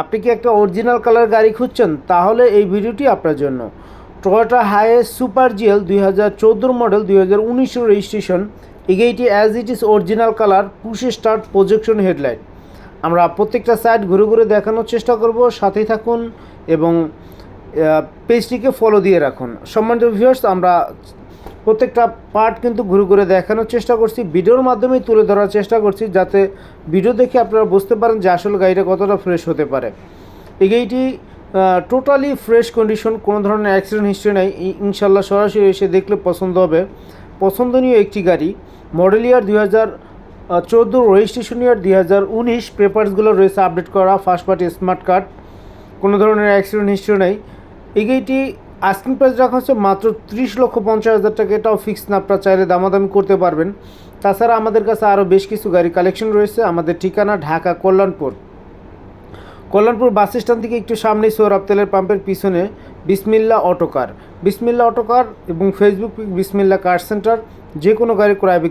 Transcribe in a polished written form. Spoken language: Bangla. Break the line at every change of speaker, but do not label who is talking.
আপনি কি একটা অরিজিনাল কালার গাড়ি খুঁজছেন? তাহলে এই ভিডিওটি আপনার জন্য। Toyota HiAce super GL 2014 model, 2019 registration. এই গাড়িটি as it is original colour, push start, projection headlight. আমরা প্রত্যেকটা সাইড ঘুরে ঘুরে দেখানোর চেষ্টা করব, সাথেই থাকুন এবং পেজটিকে ফলো দিয়ে রাখুন। সম্মানিত ভিউয়ার্স, আমরা প্রত্যেকটা পার্ট কিন্তু ঘুরে ঘুরে দেখানোর চেষ্টা করছি, ভিডিওর মাধ্যমেই তুলে ধরার চেষ্টা করছি, যাতে ভিডিও দেখে আপনারা বুঝতে পারেন যে আসলে গাড়িটা কতটা ফ্রেশ হতে পারে। এই গাড়িটি টোটালি ফ্রেশ কন্ডিশন, কোনো ধরনের অ্যাক্সিডেন্ট হিস্ট্রি নেই। ইনশাল্লাহ সরাসরি এসে দেখলে পছন্দ হবে। পছন্দনীয় একটি গাড়ি, মডেল ইয়ার 2014, রেজিস্ট্রেশন ইয়ার 2019, পেপারসগুলো রয়েছে আপডেট করা, ফার্স্ট পার্টি স্মার্ট কার্ড, কোনো ধরনের অ্যাক্সিডেন্ট হিস্ট্রি নেই। এই গাড়িটি আস্কিং প্রাইস রাখা হচ্ছে মাত্র 30,50,000 টাকা। এটাও ফিক্স না, আপনারা চাইলে দামাদামি করতে পারবেন। তাছাড়া আমাদের কাছে আরও বেশ কিছু গাড়ি কালেকশন রয়েছে। আমাদের ঠিকানা ঢাকা কল্যাণপুর বাস স্ট্যান্ড থেকে একটু সামনেই সৌরভ তেলের পাম্পের পিছনে বিসমিল্লা অটোকার এবং ফেসবুক বিসমিল্লা কার সেন্টার। যে কোনো গাড়ি ক্রয়